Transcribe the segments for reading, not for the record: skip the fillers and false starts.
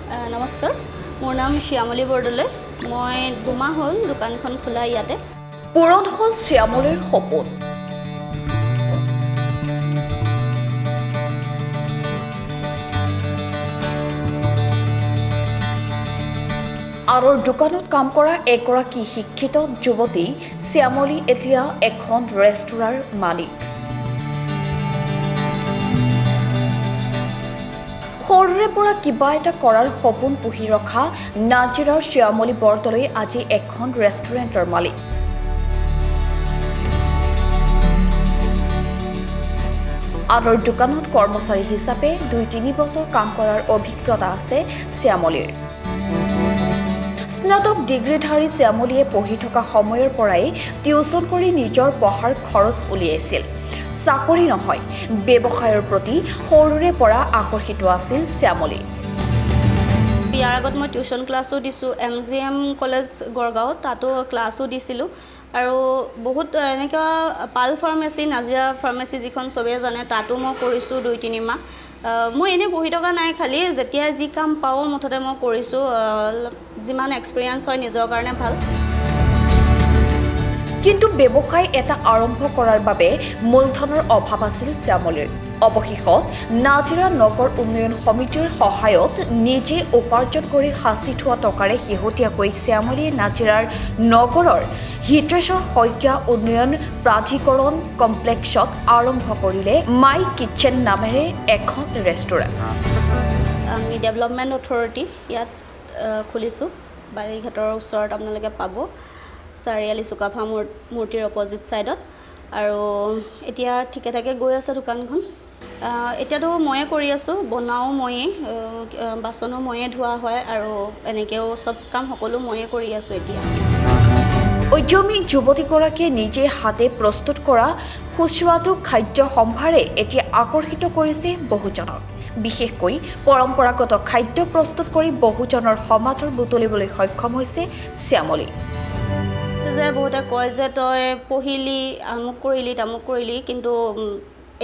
নমস্কাৰ, মোৰ নাম শ্যামলী বৰদলৈ। মই 2 মাহ হ'ল দোকানখন খোলা ইয়াতে। পূৰণ হ'ল শ্যামলীৰ সপোন। আনৰ দোকানত কাম কৰা এগৰাকী শিক্ষিত যুৱতী শ্যামলী এতিয়া এখন ৰেষ্টুৰাঁৰ মালিক। সৰুৰে পৰা কিবা এটা কৰাৰ সপোন পুহি ৰখা নাজিৰাৰ শ্যামলী বৰদলৈ আজি এখন ৰেষ্টুৰেণ্টৰ মালিক। আনৰ দোকানত কৰ্মচাৰী হিচাপে 2-3 বছৰ কাম কৰাৰ অভিজ্ঞতা আছে শ্যামলীৰ। স্নাতক ডিগ্ৰীধাৰী শ্যামলীয়ে পঢ়ি থকা সময়ৰ পৰাই টিউচন কৰি নিজৰ পঢ়াৰ খৰচ উলিয়াইছিল। চাকৰি নহয়, ব্যৱসায়ৰ প্ৰতি সৰুৰে পৰা আকৰ্ষিত আছিল শ্যামলী। ইয়াৰ আগত মই টিউচন ক্লাছো দিছোঁ, MGM কলেজ গড়গাঁও, তাতো ক্লাছো দিছিলোঁ। আৰু বহুত এনেকুৱা পাল ফাৰ্মাচী, নাজিৰা ফাৰ্মাচী যিখন চবেই জানে, তাতো মই কৰিছোঁ 2-3 মাহ। মই এনেই বহি থকা নাই, খালি যেতিয়া যি কাম পাওঁ মুঠতে মই কৰিছোঁ। যিমান এক্সপিৰিয়েঞ্চ হয় নিজৰ কাৰণে ভাল। কিন্তু ব্যৱসায় এটা আৰম্ভ কৰাৰ বাবে মূলধনৰ অভাৱ আছিল শ্যামলীৰ। অৱশেষত নাজিৰা নগৰ উন্নয়ন সমিতিৰ সহায়ত নিজে উপাৰ্জন কৰি সাঁচি থোৱা টকাৰে শেহতীয়াকৈ শ্যামলীয়ে নাজিৰাৰ নগৰৰ হিতেশ্বৰ শইকীয়া উন্নয়ন প্ৰাধিকৰণ কমপ্লেক্সত আৰম্ভ কৰিলে মাই কিটচেন নামেৰে এখন ৰেষ্টুৰেণ্ট। আমি ডেভেলপমেণ্ট অথৰিটি ইয়াত খুলিছোঁ, বাৰীঘাটৰ ওচৰত আপোনালোকে পাব, চাৰিআলি চুকাফা মূৰ্তিৰ অপজিট ছাইডত। আৰু এতিয়া ঠিকে ঠাকে গৈ আছে দোকানখন। এতিয়াতো ময়ে কৰি আছোঁ, বনাওঁ ময়ে, বাচনো ময়ে ধোৱা হয়, আৰু এনেকৈও চব কাম সকলো ময়ে কৰি আছোঁ এতিয়া। উদ্যমী যুৱতীগৰাকীয়ে নিজে হাতে প্ৰস্তুত কৰা সুস্বাদু খাদ্য সম্ভাৰে এতিয়া আকৰ্ষিত কৰিছে বহুজনক। বিশেষকৈ পৰম্পৰাগত খাদ্য প্ৰস্তুত কৰি বহুজনৰ সমাদৰ বুটলিবলৈ সক্ষম হৈছে শ্যামলী। যে বহুতে কয় যে তই পঢ়িলি, আমুক কৰিলি তামুক কৰিলি, কিন্তু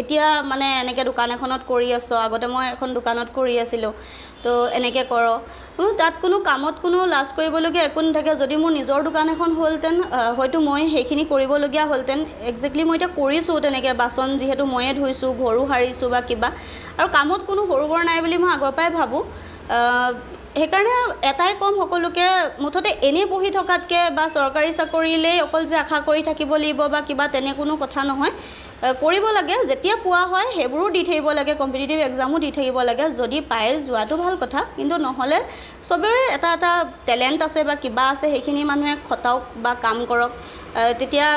এতিয়া মানে এনেকৈ দোকান এখনত কৰি আছ। আগতে মই এখন দোকানত কৰি আছিলোঁ, তো এনেকৈ কৰ। তাত কোনো কামত কোনো লাজ কৰিবলগীয়া একো নাথাকে। যদি মোৰ নিজৰ দোকান এখন হ'লহেঁতেন, হয়তো মই সেইখিনি কৰিবলগীয়া হ'লহেঁতেন। একজেক্টলি মই এতিয়া কৰিছোঁ তেনেকৈ, বাচন যিহেতু ময়ে ধুইছোঁ, ঘৰো সাৰিছোঁ বা কিবা, আৰু কামত কোনো সৰু বৰ নাই বুলি মই আগৰ পৰাই ভাবোঁ। সেইকাৰণে এটাই ক'ম সকলোকে, মুঠতে এনেই বহি থকাতকৈ বা চৰকাৰী চাকৰিলেই অকল যে আশা কৰি থাকিব লাগিব বা কিবা তেনে কোনো কথা নহয়। কৰিব লাগে, যেতিয়া পোৱা হয় সেইবোৰো দি থাকিব লাগে, কম্পিটিটিভ এক্সামো দি থাকিব লাগে। যদি পাই যোৱাটো ভাল কথা, কিন্তু নহ'লে চবৰে এটা এটা টেলেণ্ট আছে বা কিবা আছে, সেইখিনি মানুহে খটাওক বা কাম কৰক। তেতিয়া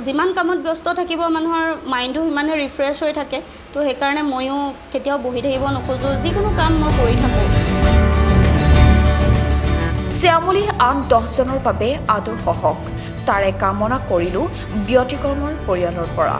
যিমান কামত ব্যস্ত থাকিব মানুহৰ মাইণ্ডটো সিমানে ৰিফ্ৰেছ হৈ থাকে। তো সেইকাৰণে ময়ো কেতিয়াও বহি থাকিব নোখোজোঁ, যিকোনো কাম মই কৰি থাকোঁ। শ্যামলী আন 10জনৰ বাবে আদৰ্শ হওক, তাৰে কামনা কৰিলোঁ ব্যতিক্ৰমৰ পৰিয়ালৰ পৰা।